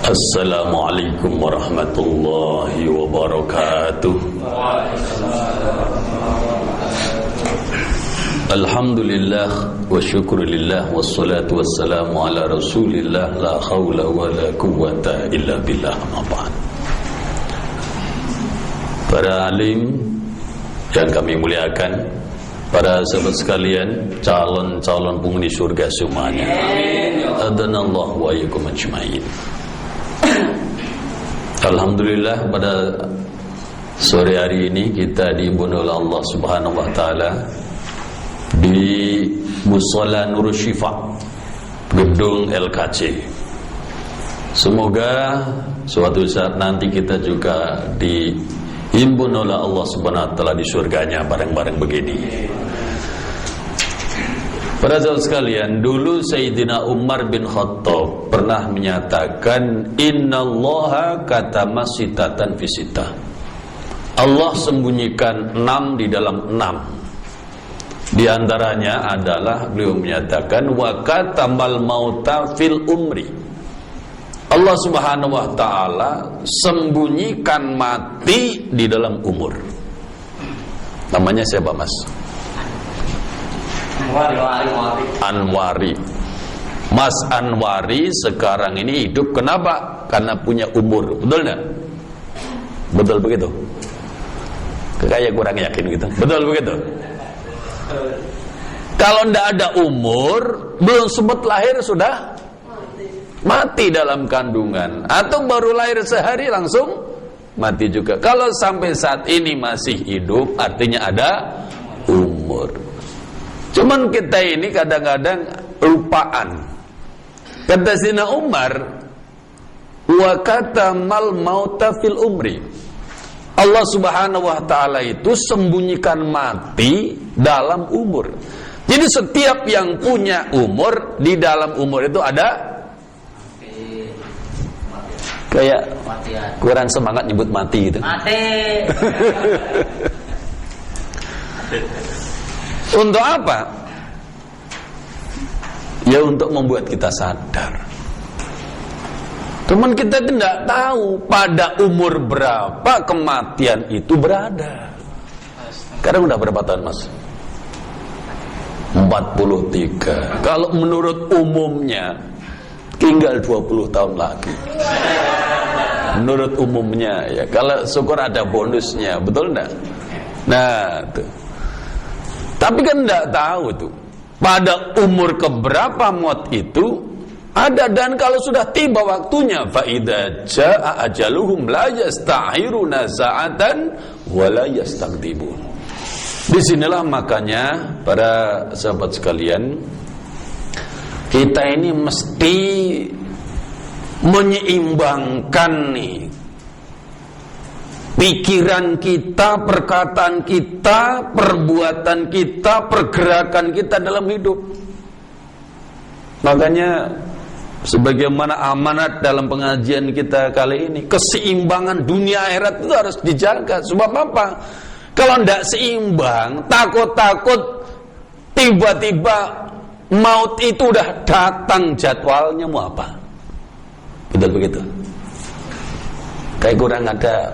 Assalamualaikum warahmatullahi wabarakatuh. Alhamdulillah wa syukurillah wassalatu wassalamu ala rasulillah la hawla wa la quwwata illa billah. Ba'd. Para alim yang kami muliakan, para sahabat sekalian, calon-calon penghuni surga semuanya. Adanallahu wa iyyakum ajmain. Alhamdulillah, pada sore hari ini kita diimbun oleh Allah Subhanahu wa taala di Mushola Nurul Syifa, gedung LKC. Semoga suatu saat nanti kita juga diimbun oleh Allah Subhanahu wa taala di surganya bareng-bareng begini. Para sahabat sekalian, dulu Sayyidina Umar bin Khattab pernah menyatakan, innallaha katama sitatan fi sitah. Allah sembunyikan 6 di dalam 6. Di antaranya adalah beliau menyatakan, wa katamal mauta fil umri. Allah Subhanahu wa taala sembunyikan mati di dalam umur. Namanya siapa, Mas? Anwari. Mas Anwari sekarang ini hidup, kenapa? Karena punya umur. Betul enggak? Betul begitu? Kayak kurang yakin gitu. Betul begitu? Kalau enggak ada umur, belum sempat lahir sudah mati dalam kandungan, atau baru lahir sehari langsung mati juga. Kalau sampai saat ini masih hidup, artinya ada umur. Cuman kita ini kadang-kadang lupaan. Kata Sayyidina Umar, wa katamal mauta fil umri. Allah Subhanahu wa taala itu sembunyikan mati dalam umur. Jadi setiap yang punya umur, di dalam umur itu ada kayak kurang semangat nyebut mati gitu. Mati. Untuk apa? Ya untuk membuat kita sadar. Teman kita tidak tahu pada umur berapa kematian itu berada. Sekarang udah berapa tahun, Mas? 43. Kalau menurut umumnya tinggal 20 tahun lagi. Menurut umumnya ya, kalau syukur ada bonusnya, betul enggak? Nah, tuh. Tapi kan tidak tahu tuh pada umur keberapa maut itu ada, dan kalau sudah tiba waktunya, fa idza jaa ajaluhum la yasta'khiruna sa'atan wa la yastaqdimun. Disinilah makanya para sahabat sekalian, kita ini mesti menyeimbangkan nih pikiran kita, perkataan kita, perbuatan kita, pergerakan kita dalam hidup. Makanya sebagaimana amanat dalam pengajian kita kali ini, keseimbangan dunia akhirat itu harus dijaga. Sebab apa? Kalau tidak seimbang, takut-takut tiba-tiba maut itu udah datang, jadwalnya mau apa? Betul begitu? Kayak kurang ada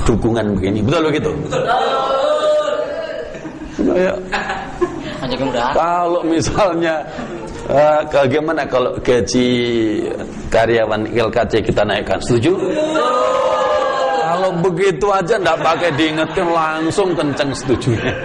dukungan begini, betul begitu? Betul. Ya. Kalau misalnya bagaimana kalau gaji karyawan LKC kita naikkan, setuju? Kalau begitu aja nggak pakai diingetin, langsung kenceng setujunya.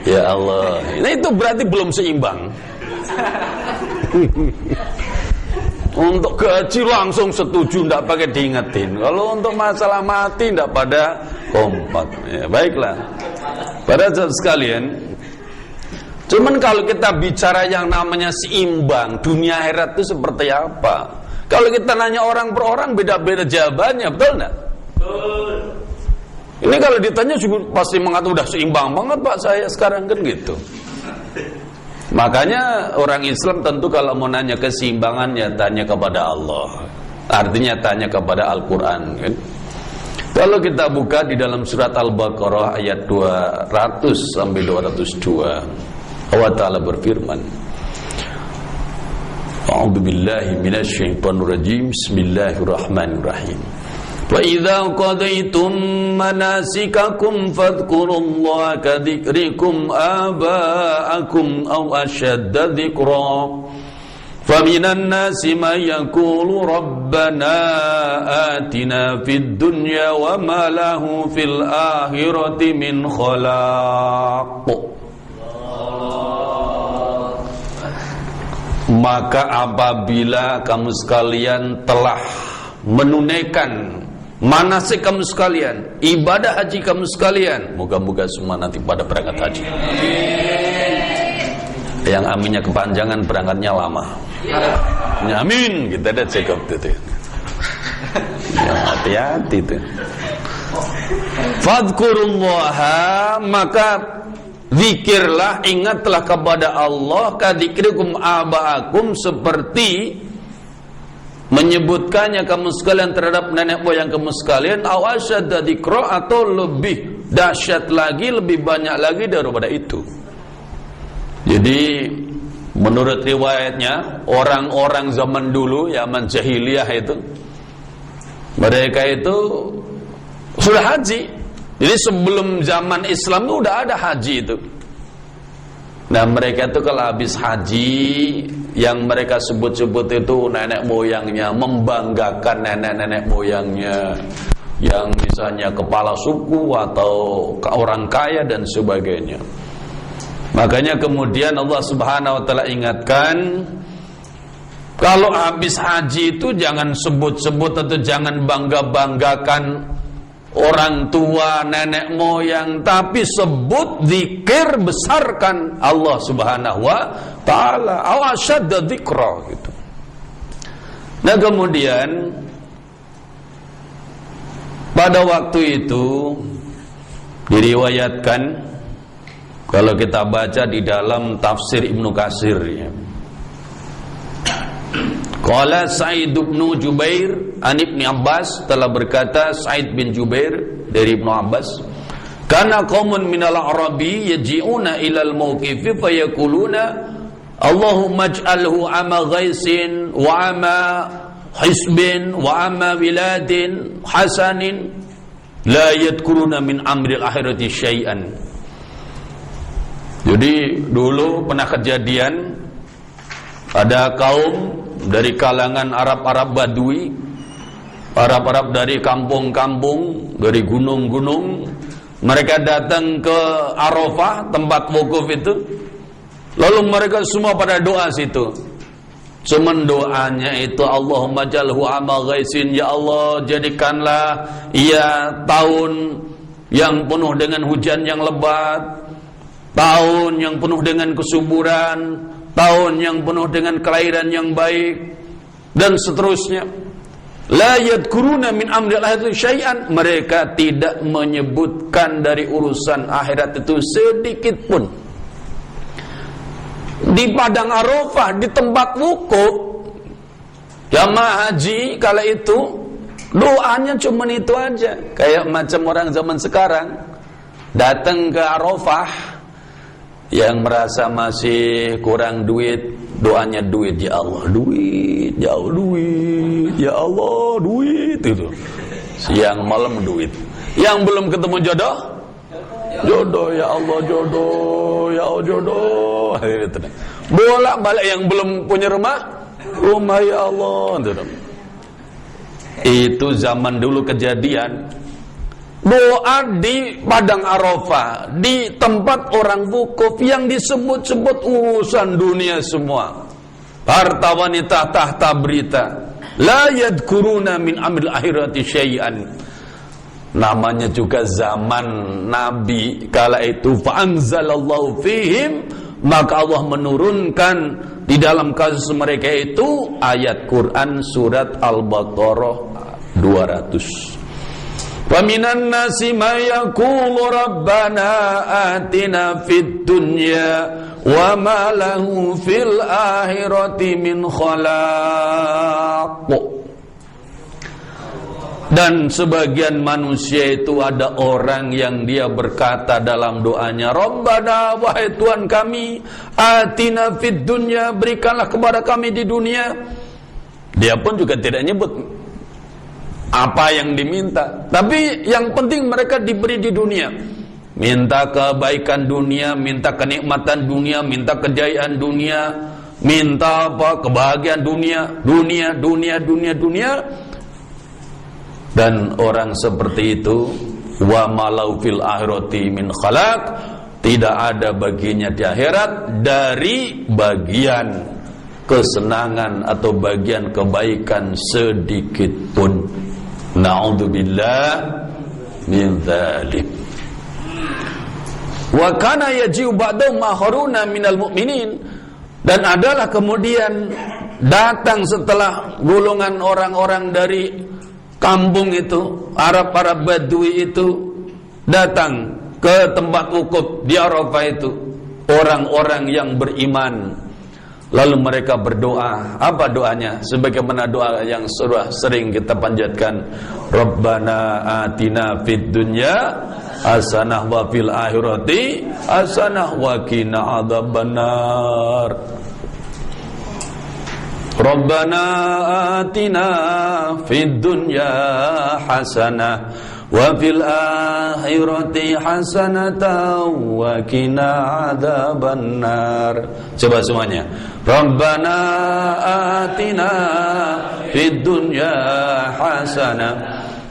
Ya Allah, nah itu berarti belum seimbang. Untuk gaji langsung setuju, tidak pakai diingetin. Kalau untuk masalah mati tidak pada kompak. Ya, baiklah. Para sahabat sekalian, cuman kalau kita bicara yang namanya seimbang, dunia akhirat itu seperti apa? Kalau kita nanya orang per orang, beda-beda jawabannya, betul enggak? Betul. Ini kalau ditanya pasti mengatakan udah seimbang banget Pak saya sekarang, kan gitu. Makanya orang Islam tentu kalau mau nanya keseimbangan ya tanya kepada Allah. Artinya tanya kepada Al-Quran, kan? Kalau kita buka di dalam surat Al-Baqarah ayat 200 sampai 202, Allah Ta'ala berfirman, A'udzu billahi minasyaitonir rajim. Bismillahirrahmanirrahim. Wa idza qadaytum manasikakum fadhkurullaha ka dzikrikum aba'akum aw ashadda dzikra. Faminan nasi man yaqulu rabbana atina fid dunya wa ma lahu fil akhirati min khalaq. Maka apabila kamu sekalian telah menunaikan manasik kamu sekalian, ibadah haji kamu sekalian, moga-moga semua nanti pada berangkat haji. Yang aminnya kepanjangan, berangkatnya lama. Amin, kita ada check up itu. Ya, hati-hati itu. Fadhkurullaha, maka zikirlah, ingatlah kepada Allah, kadzikrikum aba'akum, seperti menyebutkannya kamu sekalian terhadap nenek moyang kamu sekalian, aw asyadda dzikra, atau lebih dahsyat lagi, lebih banyak lagi daripada itu. Jadi menurut riwayatnya, orang-orang zaman dulu, zaman jahiliyah itu, mereka itu sudah haji. Jadi sebelum zaman Islam itu udah ada haji itu. Nah, mereka itu kalau habis haji, yang mereka sebut-sebut itu nenek moyangnya, membanggakan nenek-nenek moyangnya, yang misalnya kepala suku atau orang kaya dan sebagainya. Makanya kemudian Allah Subhanahu wa taala ingatkan, kalau habis haji itu jangan sebut-sebut atau jangan bangga-banggakan orang tua, nenek moyang, tapi sebut, zikir, besarkan Allah Subhanahu wa taala, awasyadda dzikra gitu. Nah, kemudian pada waktu itu diriwayatkan, kalau kita baca di dalam tafsir Ibnu Katsir, ya, qala Sa'id bin Jubair an Ibnu Abbas, telah berkata Sa'id bin Jubair dari Ibnu Abbas, kana qaumun minal arabi yaji'una ilal mawqifi fayaquluna Allahumma ij'alhu ama ghaisin wa ama hisbin wa ama wiladin hasanin la yadhkuruna min amril akhirati syai'an. Jadi dulu pernah kejadian, ada kaum dari kalangan Arab-Arab Badui, Arab-Arab dari kampung-kampung, dari gunung-gunung, mereka datang ke Arafah, tempat wukuf itu. Lalu mereka semua pada doa situ. Cuman doanya itu, Allahumma jalhu ama ghaisin, ya Allah jadikanlah ia tahun yang penuh dengan hujan yang lebat, tahun yang penuh dengan kesuburan, tahun yang penuh dengan kelahiran yang baik, dan seterusnya. La yadkuruna min amril akhirati syai'an, mereka tidak menyebutkan dari urusan akhirat itu sedikit pun. Di padang Arafah, di tempat wukuf, jamaah haji kala itu doanya cuma itu aja. Kayak macam orang zaman sekarang datang ke Arafah, yang merasa masih kurang duit, doanya duit, ya Allah duit, ya Allah duit, ya Allah duit, itu siang malam duit. Yang belum ketemu jodoh, jodoh, ya Allah jodoh, ya Allah jodoh. Bolak balik. Yang belum punya rumah, rumah, ya Allah. Itu zaman dulu kejadian. Doa di padang Arafah, di tempat orang wukuf, yang disebut-sebut urusan dunia semua, harta wanita, tahta berita. La yadkuruna min amril akhirati syai'an. Namanya juga zaman Nabi kala itu, fa anzalallahu fihim, maka Allah menurunkan di dalam kasus mereka itu ayat Quran surat Al-Baqarah 200. Faminan nasi may yaqulu rabbana atina fid dunya wa ma lahu fil akhirati min khalaq. Dan sebagian manusia itu ada orang yang dia berkata dalam doanya, Rabbana, wahai Tuhan kami, atina fid dunya, berikanlah kepada kami di dunia. Dia pun juga tidak nyebut apa yang diminta, tapi yang penting mereka diberi di dunia. Minta kebaikan dunia, minta kenikmatan dunia, minta kejayaan dunia, minta apa? Kebahagiaan dunia. Dan orang seperti itu, wa malau fil akhirati min khalaq, tidak ada baginya di akhirat dari bagian kesenangan atau bagian kebaikan sedikit pun. Na'udzubillah min dzalik. Wa kana yaji'u ba'dahum akharuna minal mu'minin, dan adalah kemudian datang setelah golongan orang-orang dari kampung itu, Arab-Arab Badui itu datang ke tempat wukuf di Arafah itu, orang-orang yang beriman. Lalu mereka berdoa. Apa doanya? Sebagaimana doa yang sudah sering kita panjatkan, Rabbana atina fid dunya hasanah wa fil akhirati hasanah wa qina adzabannar. Rabbana atina fid dunya hasanah wa fil akhirati hasanatan wa qina adzabannar. Coba semuanya. Rabbana atina fid dunya hasanah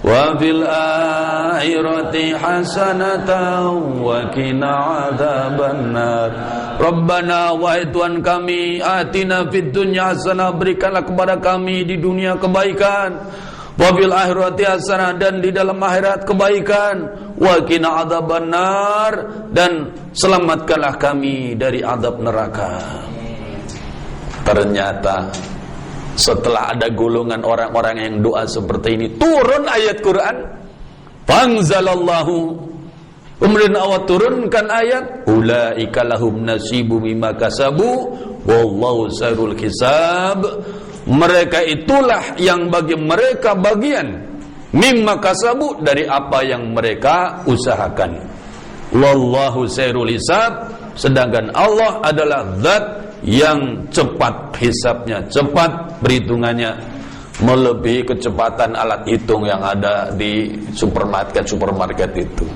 wa fil akhirati hasanatan wa qina adzabannar. Rabbana, wahai Tuhan kami, atina fid dunya hasanah, berikanlah kepada kami di dunia kebaikan, wa fil akhirati hasanah, dan di dalam akhirat kebaikan, wa qina adzabannar, dan selamatkanlah kami dari azab neraka. Ternyata setelah ada golongan orang-orang yang doa seperti ini, turun ayat Quran, Fanzalallahu, kemudian Allah turunkan ayat, ulaika lahum nasibu mimma kasabu wallahu sairul hisab. Mereka itulah yang bagi mereka bagian mimma kasabu, dari apa yang mereka usahakan. Wallahu sairul hisab, sedangkan Allah adalah zat yang cepat hisabnya, cepat perhitungannya, melebihi kecepatan alat hitung yang ada di supermarket itu.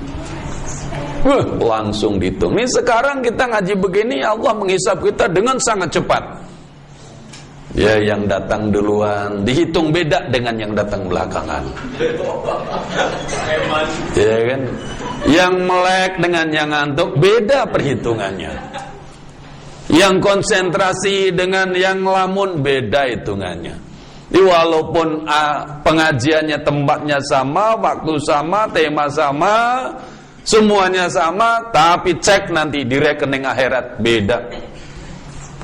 Langsung dihitung. Ini sekarang kita ngaji begini, Allah menghisab kita dengan sangat cepat. Ya, yang datang duluan dihitung beda dengan yang datang belakangan. Ya kan? Yang melek dengan yang ngantuk beda perhitungannya. Yang konsentrasi dengan yang ngelamun beda hitungannya. Walaupun pengajiannya tempatnya sama, waktu sama, tema sama, semuanya sama, tapi cek nanti di rekening akhirat beda.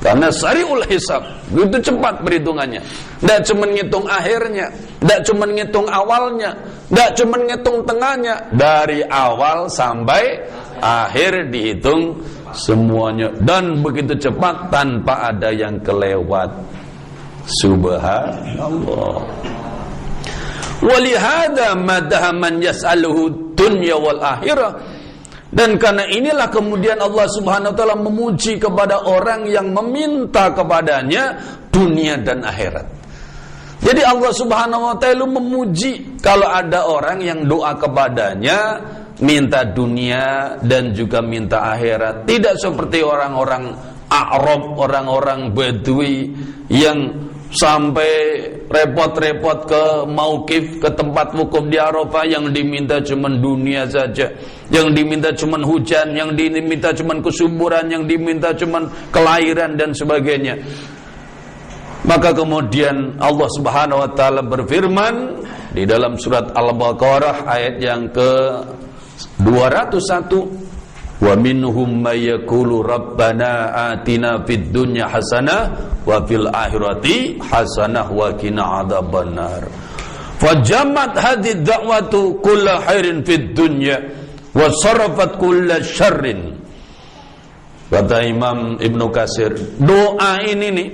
Karena sari'ul hisab, begitu cepat perhitungannya. Tidak cuma ngitung akhirnya, tidak cuma ngitung awalnya, tidak cuma ngitung tengahnya, dari awal sampai akhir dihitung semuanya, dan begitu cepat tanpa ada yang kelewat. Subhanallah. Walihada madaha man yas'aluhu dunya wal akhirah. Dan karena inilah kemudian Allah Subhanahu wa taala memuji kepada orang yang meminta kepadanya dunia dan akhirat. Jadi Allah Subhanahu wa taala memuji kalau ada orang yang doa kepadanya minta dunia dan juga minta akhirat. Tidak seperti orang-orang A'rab, orang-orang Badui yang sampai repot-repot ke Mauqif, ke tempat wukuf di Arafah, yang diminta cuma dunia saja, yang diminta cuma hujan, yang diminta cuma kesuburan, yang diminta cuma kelahiran dan sebagainya. Maka kemudian Allah Subhanahu wa taala berfirman di dalam surat Al-Baqarah ayat yang ke-201, wa minhum may yaqulu rabbana atina fid dunya hasanah wa fil akhirati hasanah wa qina adzabannar. Fajamat hadhihi da'watu kullu khairin fid dunya wa sarafat kullu syarrin. Kata Imam Ibnu Katsir, doa ini nih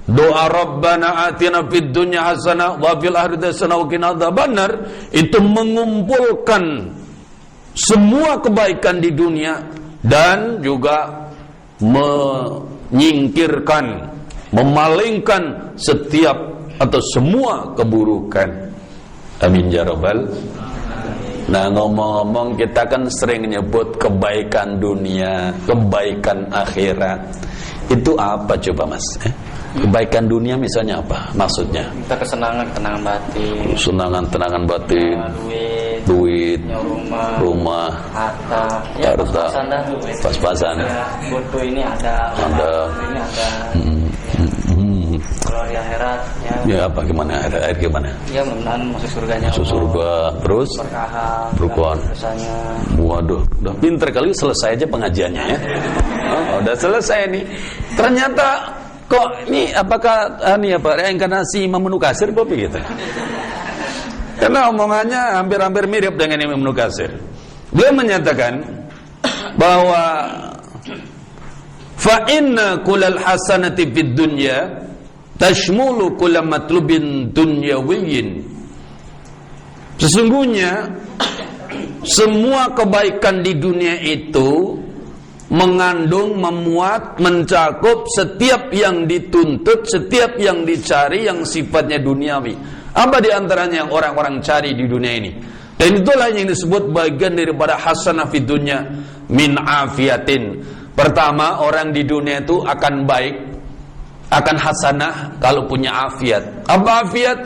Doa Rabbana atina fid dunya hasanah wa fil akhirati hasanah wa qina adzabannar itu mengumpulkan semua kebaikan di dunia dan juga menyingkirkan, memalingkan setiap atau semua keburukan. Amin ya rabbal. Nah, ngomong-ngomong kita kan sering nyebut kebaikan dunia, kebaikan akhirat. Itu apa coba Mas? Kebaikan dunia misalnya apa maksudnya? Kita kesenangan, tenangan batin. Kesenangan, tenangan batin. Duit, rumah, harta. Ya, pas-pasan dah. Pas-pasan. Ya, butuh ini ada. Ini ada. Kalau di akhirat ya apa gimana akhirat gimana? Ya mudah-mudahan masuk surganya. Masuk surga terus berkahan. Waduh, udah pinter kali selesai aja pengajiannya ya. Oh, udah selesai nih. Ternyata kok ini apakah ini apa reinkarnasi Imam Ibnu Katsir apa gitu? Karena omongannya hampir-hampir mirip dengan Imam Ibnu Katsir. Beliau menyatakan bahwa fa inna kullal hasanati fid dunya tashmulu kull matlubin dunyawiyyin. Sesungguhnya semua kebaikan di dunia itu mengandung, memuat, mencakup setiap yang dituntut, setiap yang dicari yang sifatnya duniawi. Apa di antaranya yang orang-orang cari di dunia ini? Dan itulah yang disebut bagian daripada hasanah fid dunya min afiatin. Pertama, orang di dunia itu akan baik, akan hasanah kalau punya afiat. Apa afiat?